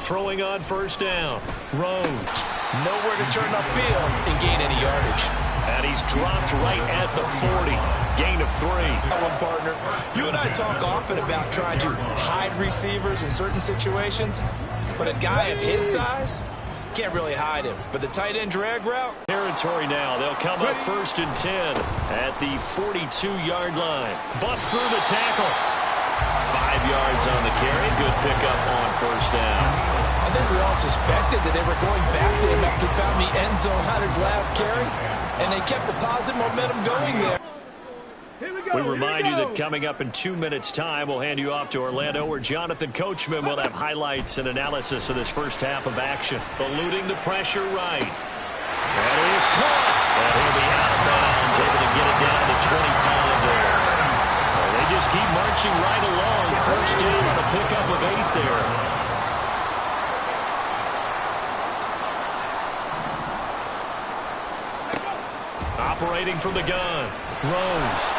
throwing on first down. Rhodes. Nowhere to turn upfield and gain any yardage. And he's dropped right at the 40. Gain of 3. That one, partner. You and I talk often about trying to hide receivers in certain situations, but a guy of his size can't really hide him. But the tight end drag route. Territory now. They'll come up first and 10 at the 42-yard line. Bust through the tackle. 5 yards on the carry. Good pickup on first down. I think we all suspected that they were going back to him after he found the end zone on his last carry, and they kept the positive momentum going there. We remind you that coming up in 2 minutes' time, we'll hand you off to Orlando, where Jonathan Coachman will have highlights and analysis of this first half of action. Eluding the pressure right. That is caught. And he'll be out of bounds, able to get it down to the 25 there. Well, they just keep marching right along. First down on a pickup of 8 there. Operating from the gun. Rose.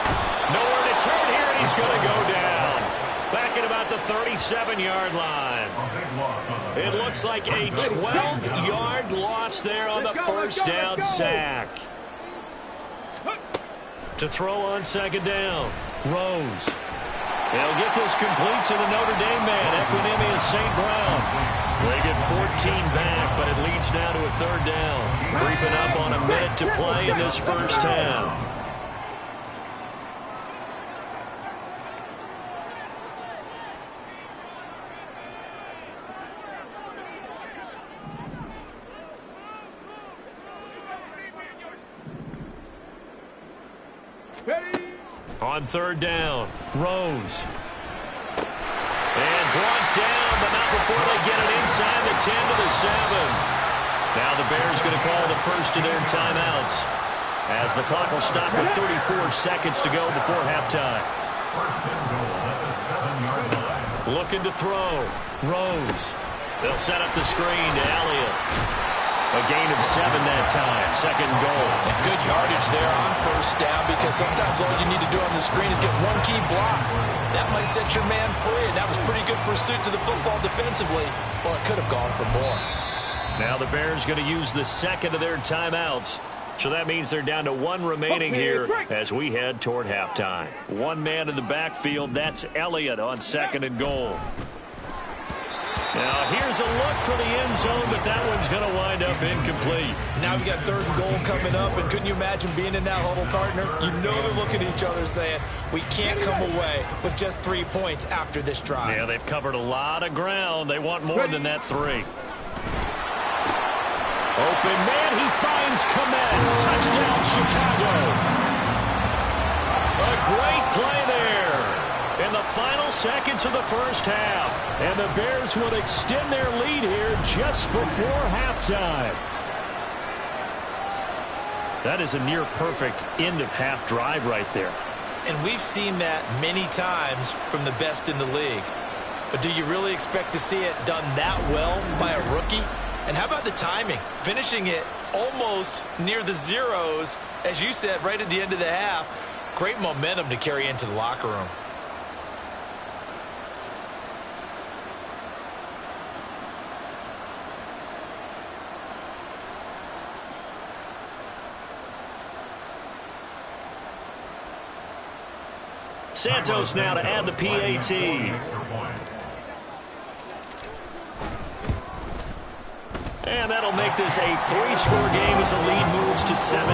Nowhere to turn here, and he's going to go down. Back at about the 37-yard line. It looks like a 12-yard loss there on the first down sack. To throw on second down. Rose. They'll get this complete to the Notre Dame man, Equanimeous St. Brown. They get 14 back, but it leads now to a third down. Creeping up on a minute to play in this first half. On third down, Rose. And brought down, but not before they get it inside the 10 to the 7. Now the Bears going to call the first of their timeouts, as the clock will stop with 34 seconds to go before halftime. Looking to throw. Rose. They'll set up the screen to Elliott. A gain of 7 that time. Second goal. And good yardage there on first down, because sometimes all you need to do on the screen is get one key block. That might set your man free, and that was pretty good pursuit to the football defensively. Well, it could have gone for more. Now the Bears going to use the second of their timeouts. So that means they're down to 1 remaining here as we head toward halftime. One man in the backfield. That's Elliott on second and goal. Now, here's a look for the end zone, but that one's going to wind up incomplete. Now we've got third and goal coming up, and couldn't you imagine being in that huddle, partner? You know they're looking at each other saying, we can't come away with just 3 points after this drive. Yeah, they've covered a lot of ground. They want more than that 3. Open man, he finds Kmet. Touchdown, Chicago. A great play there in the final seconds of the first half. And the Bears will extend their lead here just before halftime. That is a near-perfect end-of-half drive right there. And we've seen that many times from the best in the league. But do you really expect to see it done that well by a rookie? And how about the timing? Finishing it almost near the zeros, as you said, right at the end of the half. Great momentum to carry into the locker room. Santos now to add the PAT. And that'll make this a 3-score game as the lead moves to 17.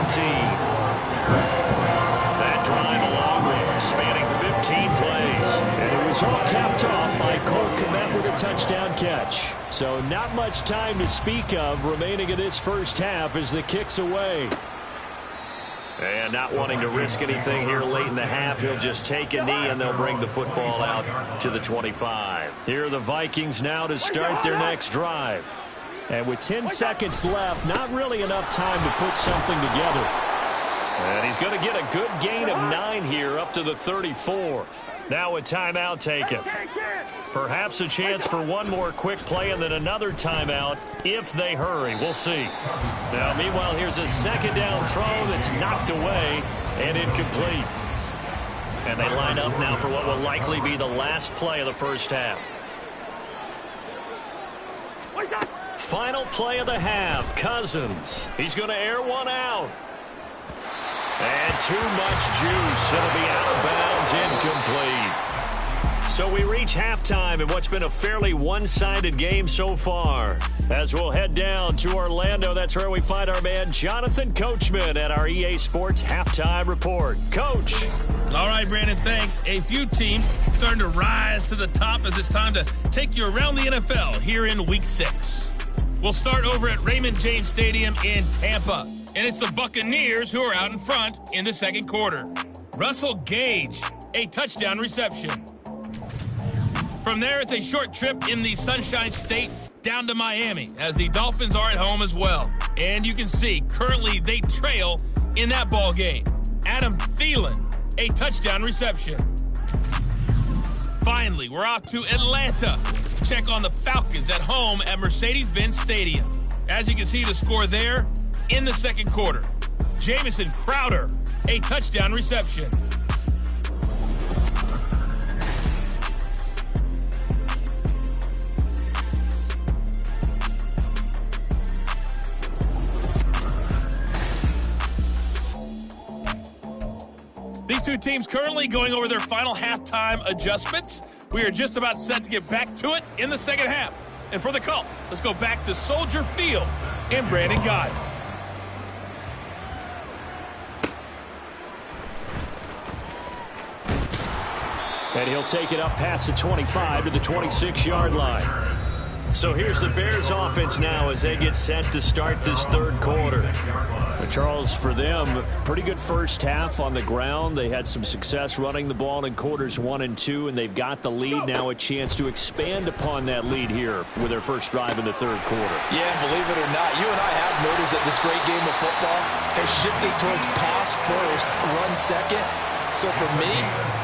That drive along there, spanning 15 plays. And it was all capped off by Cole Kmet with a touchdown catch. So not much time to speak of remaining in this first half as the kick's away. And not wanting to risk anything here late in the half, he'll just take a knee and they'll bring the football out to the 25. Here are the Vikings now to start their next drive. And with 10 seconds left, not really enough time to put something together. And he's going to get a good gain of 9 here up to the 34. Now a timeout taken. Perhaps a chance for one more quick play and then another timeout if they hurry. We'll see. Now, meanwhile, here's a second down throw that's knocked away and incomplete. And they line up now for what will likely be the last play of the first half. Final play of the half. Cousins. He's going to air one out. And too much juice. It'll be out of bounds, incomplete. So we reach halftime in what's been a fairly one-sided game so far. As we'll head down to Orlando, that's where we find our man Jonathan Coachman at our EA Sports Halftime Report. Coach. All right, Brandon, thanks. A few teams starting to rise to the top as it's time to take you around the NFL here in Week 6. We'll start over at Raymond James Stadium in Tampa. And it's the Buccaneers who are out in front in the second quarter. Russell Gage, a touchdown reception. From there, it's a short trip in the Sunshine State down to Miami as the Dolphins are at home as well. And you can see, currently they trail in that ball game. Adam Thielen, a touchdown reception. Finally, we're off to Atlanta. Check on the Falcons at home at Mercedes-Benz Stadium. As you can see, the score there in the second quarter. Jamison Crowder, a touchdown reception. These two teams currently going over their final halftime adjustments. We are just about set to get back to it in the second half. And for the call, let's go back to Soldier Field and Brandon Gott. And he'll take it up past the 25 to the 26-yard line. So here's the Bears offense now as they get set to start this third quarter. Charles, for them, pretty good first half on the ground. They had some success running the ball in quarters 1 and 2, and they've got the lead. Now a chance to expand upon that lead here with their first drive in the third quarter. Yeah, believe it or not, you and I have noticed that this great game of football has shifted towards pass first, run second. So for me,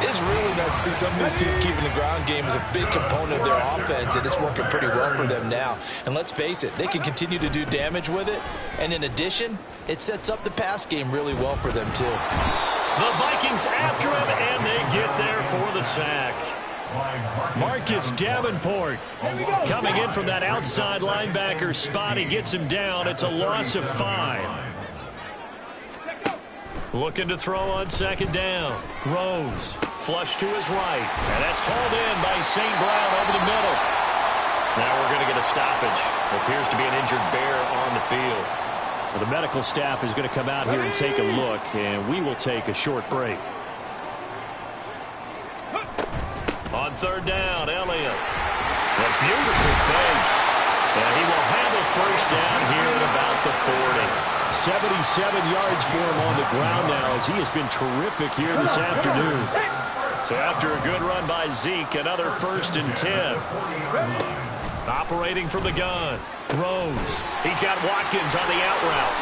it's really nice to see some of these teams keeping the ground game as a big component of their offense, and it's working pretty well for them now. And let's face it, they can continue to do damage with it. And in addition, it sets up the pass game really well for them too. The Vikings after him, and they get there for the sack. Marcus Davenport coming in from that outside linebacker spot. He gets him down. It's a loss of 5. Looking to throw on second down. Rose, flush to his right. And that's hauled in by St. Brown over the middle. Now we're going to get a stoppage. Appears to be an injured Bear on the field. Well, the medical staff is going to come out here and take a look, and we will take a short break. On third down, Elliott. A beautiful fake. And he will handle first down here at about the 40. 77 yards for him on the ground now as he has been terrific here this afternoon. So after a good run by Zeke, another 1st and 10. Operating from the gun. Rose. He's got Watkins on the out route.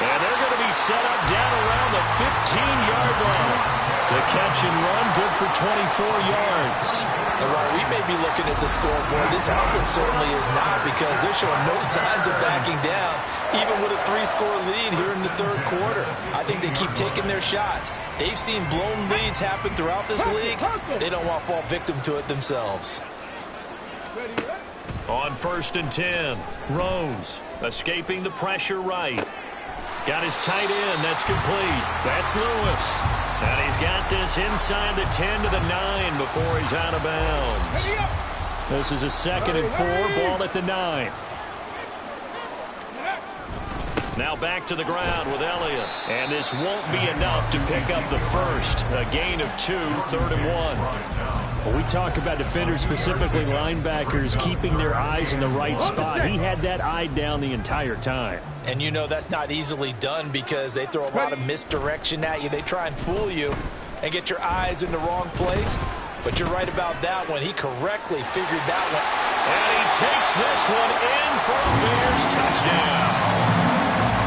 And they're going to be set up down around the 15-yard line. The catch and run good for 24 yards. And while we may be looking at the scoreboard, this offense certainly is not, because they're showing no signs of backing down, even with a 3-score lead here in the third quarter. I think they keep taking their shots. They've seen blown leads happen throughout this league. They don't want to fall victim to it themselves. On 1st and 10, Rose escaping the pressure right. Got his tight end. That's complete. That's Lewis. And he's got this inside the 10 to the 9 before he's out of bounds. This is a 2nd and 4, ball at the 9. Now back to the ground with Elliott. And this won't be enough to pick up the first. A gain of 2, 3rd and 1. Well, we talk about defenders, specifically linebackers, keeping their eyes in the right spot. He had that eye down the entire time. And you know that's not easily done because they throw a lot of misdirection at you. They try and fool you and get your eyes in the wrong place. But you're right about that one. He correctly figured that one. And he takes this one in for a Bears touchdown.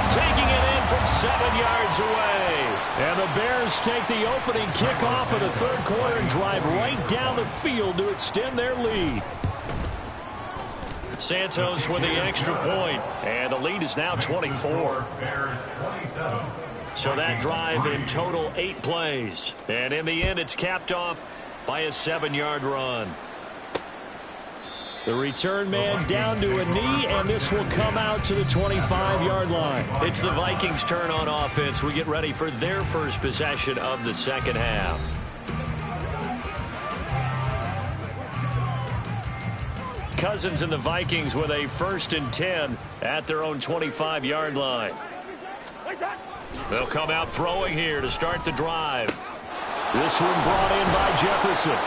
Taking it in from 7 yards away. And the Bears take the opening kickoff of the third quarter and drive right down the field to extend their lead. Santos with the extra point, and the lead is now 24. So that drive in total 8 plays, and in the end it's capped off by a 7-yard run. The return man down to a knee, and this will come out to the 25-yard line. It's the Vikings' turn on offense. We get ready for their first possession of the second half. Cousins and the Vikings with a 1st and 10 at their own 25-yard line. They'll come out throwing here to start the drive. This one brought in by Jefferson.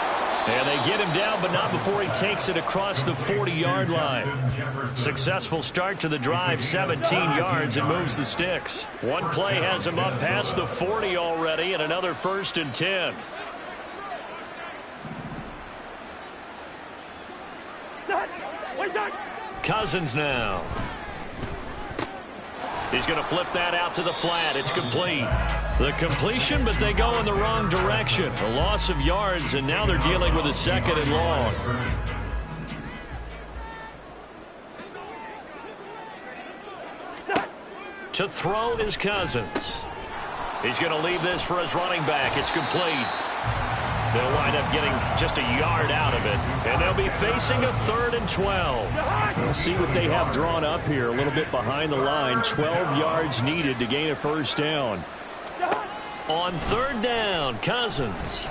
And they get him down, but not before he takes it across the 40-yard line. Successful start to the drive, 17 yards, and moves the sticks. One play has him up past the 40 already, and another 1st and 10. Cousins now. He's going to flip that out to the flat. It's complete. The completion, but they go in the wrong direction. A loss of yards, and now they're dealing with a 2nd and long. To throw is Cousins. He's going to leave this for his running back. It's complete. They'll wind up getting just a yard out of it, and they'll be facing a 3rd and 12. We'll see what they have drawn up here, a little bit behind the line. 12 yards needed to gain a 1st down. On 3rd down, Cousins.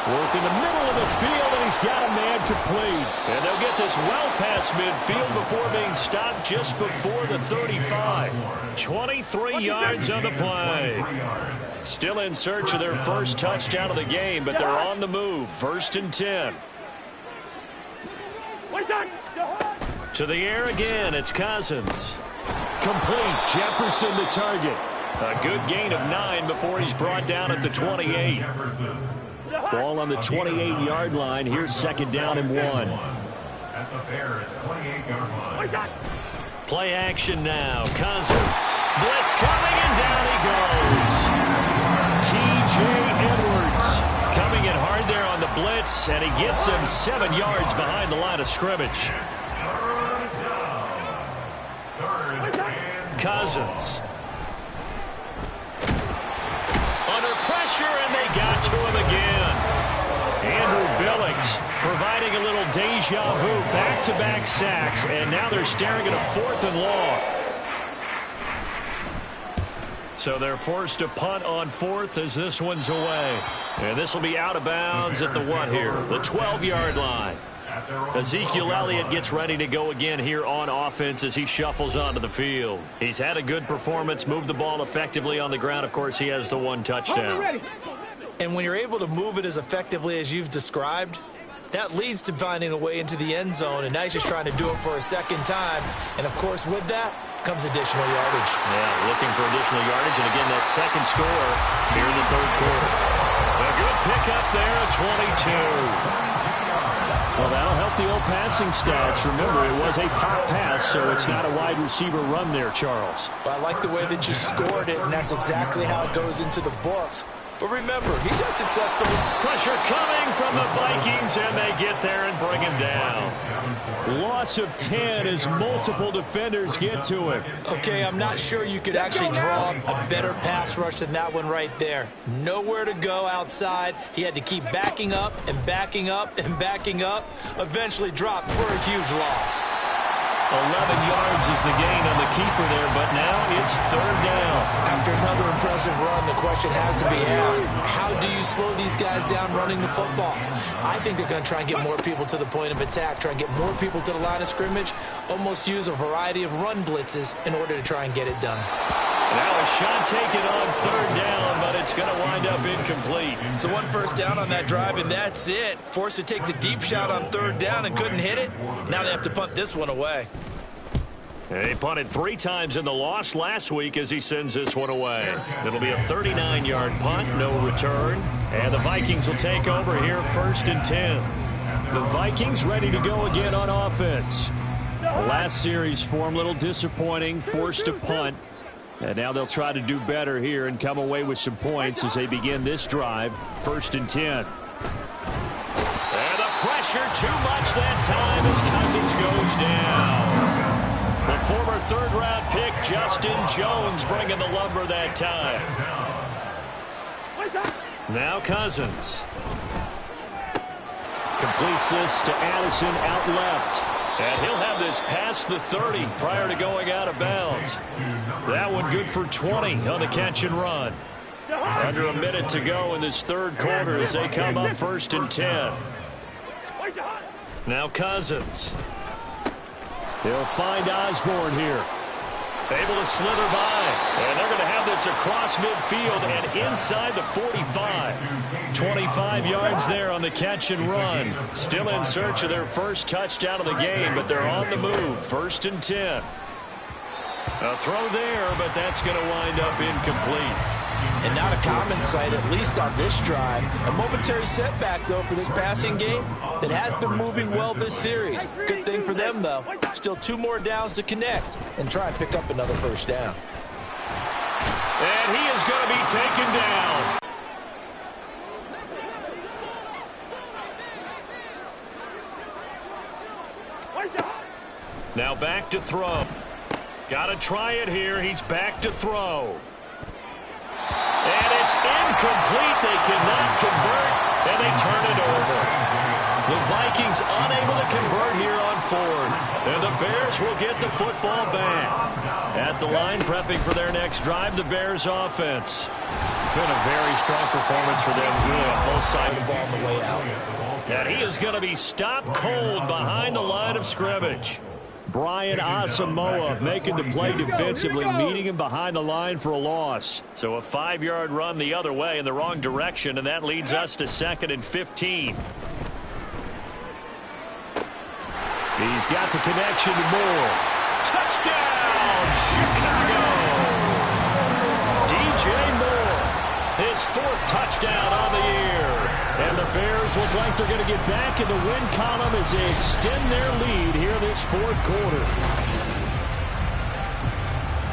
Work in the middle of the field, and he's got a man complete. And they'll get this well past midfield before being stopped just before the 35. 23 yards on the play. Still in search of their first touchdown of the game, but they're on the move. 1st and 10. To the air again, it's Cousins. Complete. Jefferson the target. A good gain of 9 before he's brought down at the 28. Ball on the 28-yard line. Here's 2nd down and 1. Play action now. Cousins. Blitz coming, and down he goes. T.J. Edwards coming in hard there on the blitz, and he gets him 7 yards behind the line of scrimmage. Cousins. Under pressure, and they got to him again. Andrew Billings providing a little deja vu, back-to-back sacks, and now they're staring at a 4th and long. So they're forced to punt on 4th as this one's away. And this will be out of bounds at the what here? The 12-yard line. Ezekiel Elliott gets ready to go again here on offense as he shuffles onto the field. He's had a good performance, moved the ball effectively on the ground. Of course, he has the 1 touchdown. And when you're able to move it as effectively as you've described, that leads to finding a way into the end zone, and now he's just trying to do it for a 2nd time. And, of course, with that comes additional yardage. Yeah, looking for additional yardage, and again, that 2nd score here in the 3rd quarter. A good pickup there at 22. Well, that'll help the old passing stats. Remember, it was a pop pass, so it's not a wide receiver run there, Charles. Well, I like the way that you scored it, and that's exactly how it goes into the books. But remember, he's had success. Pressure coming from the Vikings, and they get there and bring him down. Loss of 10 as multiple defenders get to him. Okay, I'm not sure you could actually draw a better pass rush than that one right there. Nowhere to go outside. He had to keep backing up and backing up and backing up. Eventually dropped for a huge loss. 11 yards is the gain on the keeper there, but now it's 3rd down. After another impressive run, the question has to be asked, how do you slow these guys down running the football? I think they're going to try and get more people to the point of attack, try and get more people to the line of scrimmage, almost use a variety of run blitzes in order to try and get it done. Now a shot taken on 3rd down, but it's going to wind up incomplete. So 1 first down on that drive, and that's it. Forced to take the deep shot on 3rd down and couldn't hit it. Now they have to punt this one away. He punted 3 times in the loss last week as he sends this one away. It'll be a 39-yard punt, no return. And the Vikings will take over here 1st and 10. The Vikings ready to go again on offense. The last series for them, a little disappointing, forced to punt. And now they'll try to do better here and come away with some points as they begin this drive, 1st and 10. And the pressure too much that time as Cousins goes down. The former 3rd-round pick, Justin Jones, bringing the lumber that time. Now Cousins. Completes this to Addison out left. And he'll have this past the 30 prior to going out of bounds. That one good for 20 on the catch and run. Under a minute to go in this third quarter as they come up 1st and 10. Now Cousins. He'll find Osborne here. Able to slither by. And they're going to have this across midfield and inside the 45. 25 yards there on the catch and run. Still in search of their first touchdown of the game, but they're on the move. 1st and 10. A throw there, but that's going to wind up incomplete. And not a common sight, at least on this drive. A momentary setback, though, for this passing game that has been moving well this series. Good thing for them, though. Still 2 more downs to connect and try and pick up another first down. And he is going to be taken down. Now back to throw. Got to try it here. He's back to throw. And it's incomplete. They cannot convert, and they turn it over. The Vikings unable to convert here on 4th. And the Bears will get the football back. At the line, prepping for their next drive, the Bears offense. Been a very strong performance for them, really on both sides of the ball on the way out. And he is going to be stopped cold behind the line of scrimmage. Brian Asamoah making the play defensively, meeting him behind the line for a loss. So a 5-yard run the other way in the wrong direction, and that leads us to 2nd and 15. He's got the connection to Moore. Touchdown, Chicago! DJ Moore, his 4th touchdown on the year. And the Bears look like they're going to get back in the win column as they extend their lead here this 4th quarter.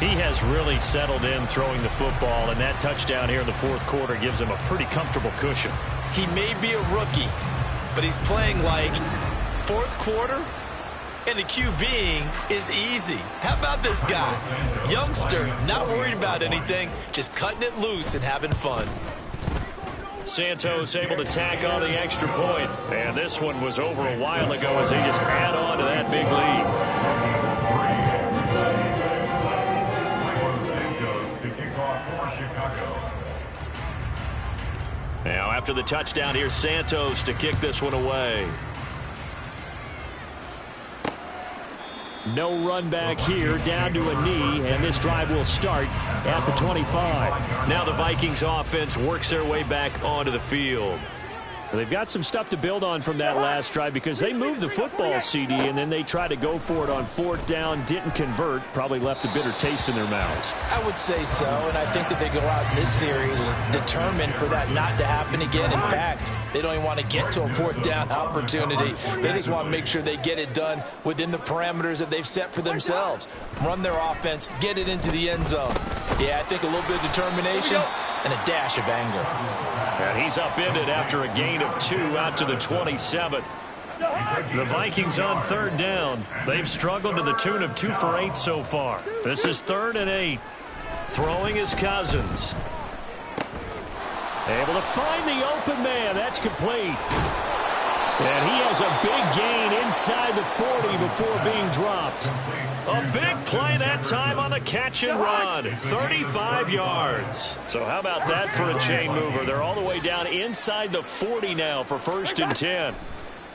He has really settled in throwing the football, and that touchdown here in the 4th quarter gives him a pretty comfortable cushion. He may be a rookie, but he's playing like 4th quarter, and the QBing is easy. How about this guy? Youngster, not worried about anything, just cutting it loose and having fun. Santos able to tack on the extra point. And this one was over a while ago as they just add on to that big lead. Now after the touchdown, here's Santos to kick this one away. No run back here, down to a knee, and this drive will start at the 25. Now the Vikings offense works their way back onto the field. Well, they've got some stuff to build on from that last drive because they moved the football, CD, and then they tried to go for it on 4th down, didn't convert, probably left a bitter taste in their mouths. I would say so, and I think that they go out in this series determined for that not to happen again. In fact, they don't even want to get to a 4th down opportunity. They just want to make sure they get it done within the parameters that they've set for themselves. Run their offense, get it into the end zone. Yeah, I think a little bit of determination and a dash of anger. And he's upended after a gain of 2 out to the 27. The Vikings on 3rd down. They've struggled to the tune of 2 for 8 so far. This is 3rd and 8. Throwing is Cousins. Able to find the open man. That's complete. And he has a big gain inside the 40 before being dropped. A big play that time on the catch and run. 35 yards. So how about that for a chain mover? They're all the way down inside the 40 now for 1st and 10.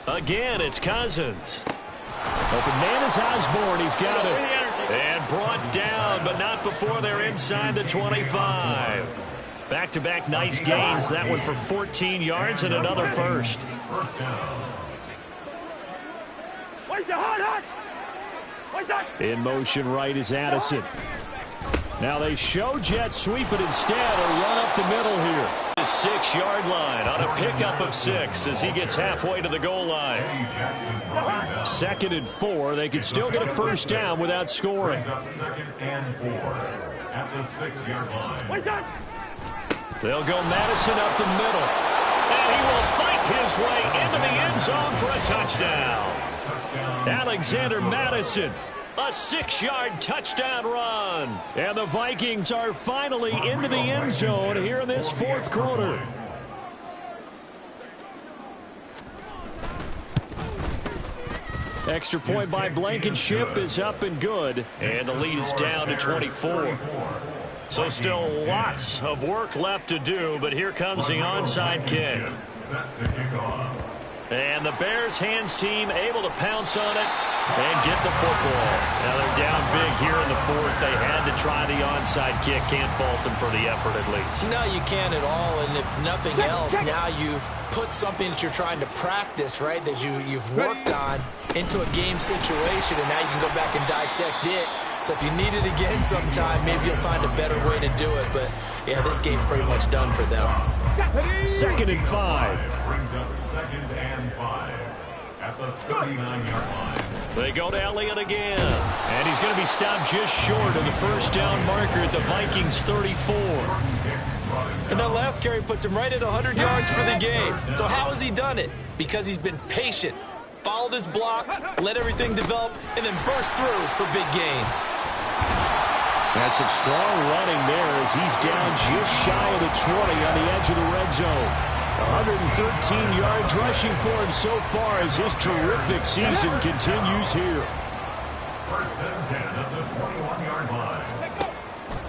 Again, it's Cousins. Open man is Osborne. He's got it. And brought down, but not before they're inside the 25. Back-to-back nice gains. That one for 14 yards and another first. In motion right is Addison. Now they show jet sweep it instead or run up the middle here. The 6-yard line on a pickup of 6 as he gets halfway to the goal line. 2nd and 4. They can still get a first down without scoring. 2nd and 4 at the 6-yard line. They'll go Madison up the middle. And he will fight his way into the end zone for a touchdown. Alexander Madison, a 6-yard touchdown run. And the Vikings are finally into the end zone here in this 4th quarter. Extra point by Blankenship is up and good. And the lead is down to 24. So still lots of work left to do, but here comes the onside kick. And the Bears hands team able to pounce on it and get the football. Now they're down big here in the fourth. They had to try the onside kick. Can't fault them for the effort at least. No, you can't at all. And if nothing else, now you've put something that you're trying to practice, right, that you've worked on into a game situation, and now you can go back and dissect it. So if you need it again sometime, maybe you'll find a better way to do it. But, yeah, this game's pretty much done for them. 2nd and 5. Brings up 2nd and 5 at the 39-yard line. They go to Elliott again. And he's going to be stopped just short of the first down marker at the Vikings 34. And that last carry puts him right at 100 yards for the game. So how has he done it? Because he's been patient, followed his blocks, let everything develop, and then burst through for big gains. That's some strong running there as he's down just shy of the 20 on the edge of the red zone. 113 yards rushing for him so far as his terrific season continues here. 1st and 10 at the 21-yard line.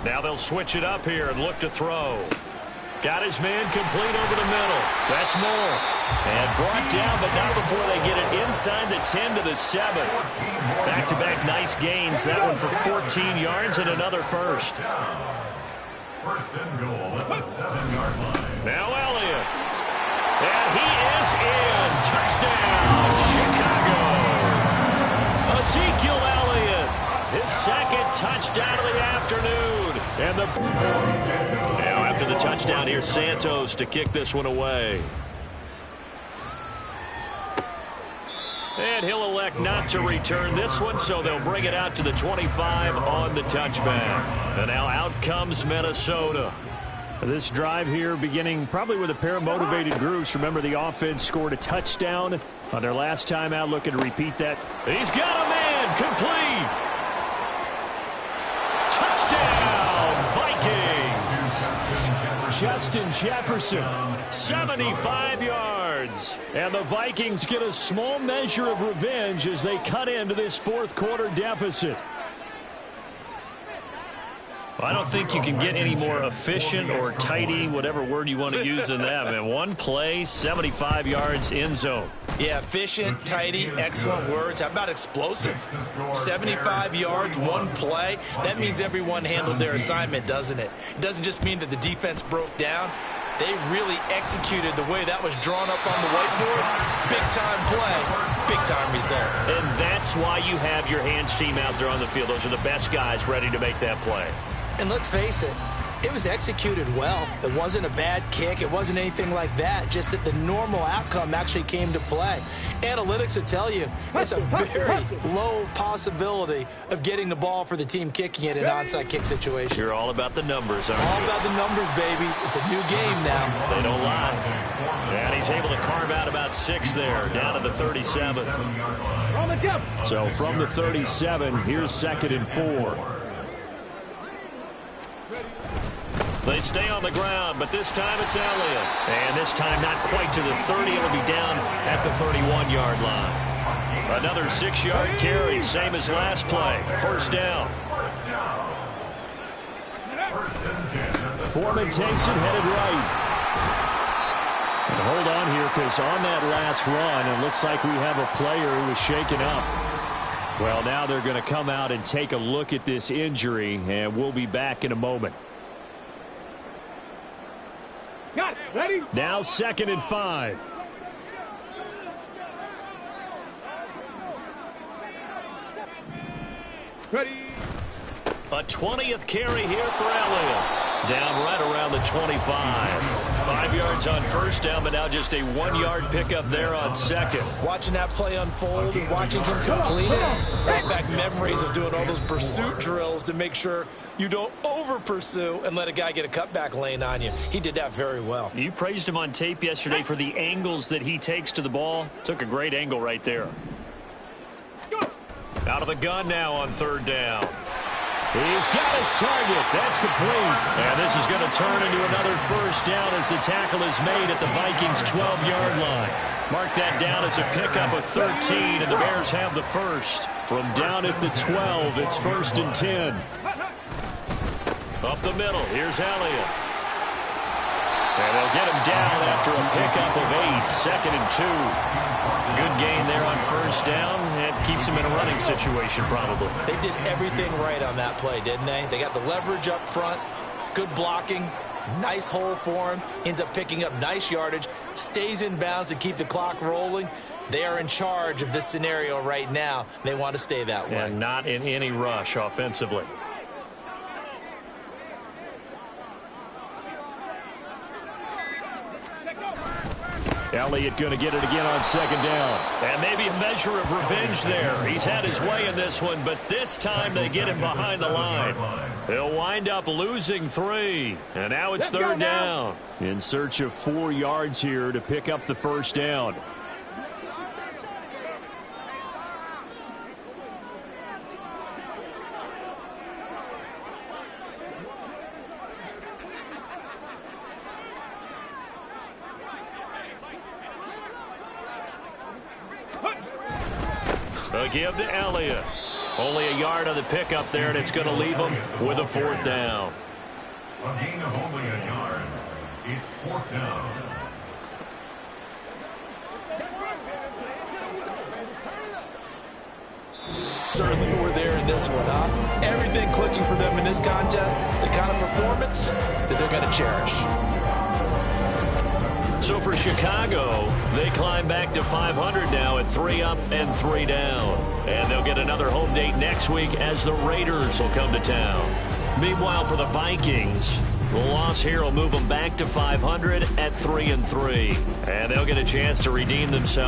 Now they'll switch it up here and look to throw. Got his man complete over the middle. That's Moore. And brought down, but not before they get it inside the 10 to the 7. Back-to-back nice gains. That one for 14 yards and another first. 1st and goal at the 7-yard line. Now Elliott. And he is in. Touchdown, Chicago. Ezekiel Elliott. His 2nd touchdown of the afternoon. And now after the touchdown, here's Santos to kick this one away. And he'll elect not to return this one, so they'll bring it out to the 25 on the touchback. And now out comes Minnesota. This drive here beginning probably with a pair of motivated groups. Remember, the offense scored a touchdown on their last time out, looking to repeat that. He's got a man complete. Touchdown, Vikings. Justin Jefferson, 75 yards. And the Vikings get a small measure of revenge as they cut into this fourth quarter deficit. I don't think you can get any more efficient or tidy, whatever word you want to use in that. Man, one play, 75 yards, end zone. Yeah, efficient, tidy, excellent words. How about explosive? 75 yards, one play. That means everyone handled their assignment, doesn't it? It doesn't just mean that the defense broke down. They really executed the way that was drawn up on the whiteboard. Big-time play, big-time result. And that's why you have your hands team out there on the field. Those are the best guys ready to make that play. And let's face it, it was executed well. It wasn't a bad kick. It wasn't anything like that. Just that the normal outcome actually came to play. Analytics will tell you it's a very low possibility of getting the ball for the team kicking it in an onside kick situation. You're all about the numbers, aren't you? All about the numbers, baby. It's a new game now. They don't lie. And he's able to carve out about 6 there, down to the 37. So from the 37, here's 2nd and 4. They stay on the ground, but this time it's Elliott. And this time not quite to the 30. It'll be down at the 31-yard line. Another 6-yard carry, same as last play. First down. Foreman takes it, headed right. And hold on here, because on that last run, it looks like we have a player who was shaken up. Well, now they're going to come out and take a look at this injury, and we'll be back in a moment. Got it. Ready? Now 2nd and 5. Ready. A 20th carry here for Elliott. Down right around the 25. 5 yards on first down, but now just a 1-yard pickup there on second. Watching that play unfold and watching him complete it brought back memories of doing all those pursuit drills to make sure you don't over-pursue and let a guy get a cutback lane on you. He did that very well. You praised him on tape yesterday for the angles that he takes to the ball. Took a great angle right there. Out of the gun now on 3rd down. He's got his target. That's complete. And this is going to turn into another first down as the tackle is made at the Vikings' 12-yard line. Mark that down as a pickup of 13, and the Bears have the first. From down at the 12, it's 1st and 10. Up the middle, here's Elliott. And they'll get him down after a pickup of 8, 2nd and 2. Good gain there on first down. It keeps him in a running situation, probably. They did everything right on that play, didn't they? They got the leverage up front, good blocking, nice hole for him, ends up picking up nice yardage, stays in bounds to keep the clock rolling. They are in charge of this scenario right now. They want to stay that way. And not in any rush offensively. Elliott going to get it again on 2nd down. And maybe a measure of revenge there. He's had his way in this one, but this time they get him behind the line. He'll wind up losing 3. And now it's 3rd down. In search of 4 yards here to pick up the first down. A give to Elliott. Only a yard on the pickup there, and it's going to leave him with a 4th down. A gain of only a yard. It's 4th down. Certainly were there in this one, huh? Everything clicking for them in this contest, the kind of performance that they're going to cherish. So for Chicago, they climb back to 500 now at 3 up and 3 down. And they'll get another home date next week as the Raiders will come to town. Meanwhile, for the Vikings, the loss here will move them back to 500 at 3 and 3. And they'll get a chance to redeem themselves.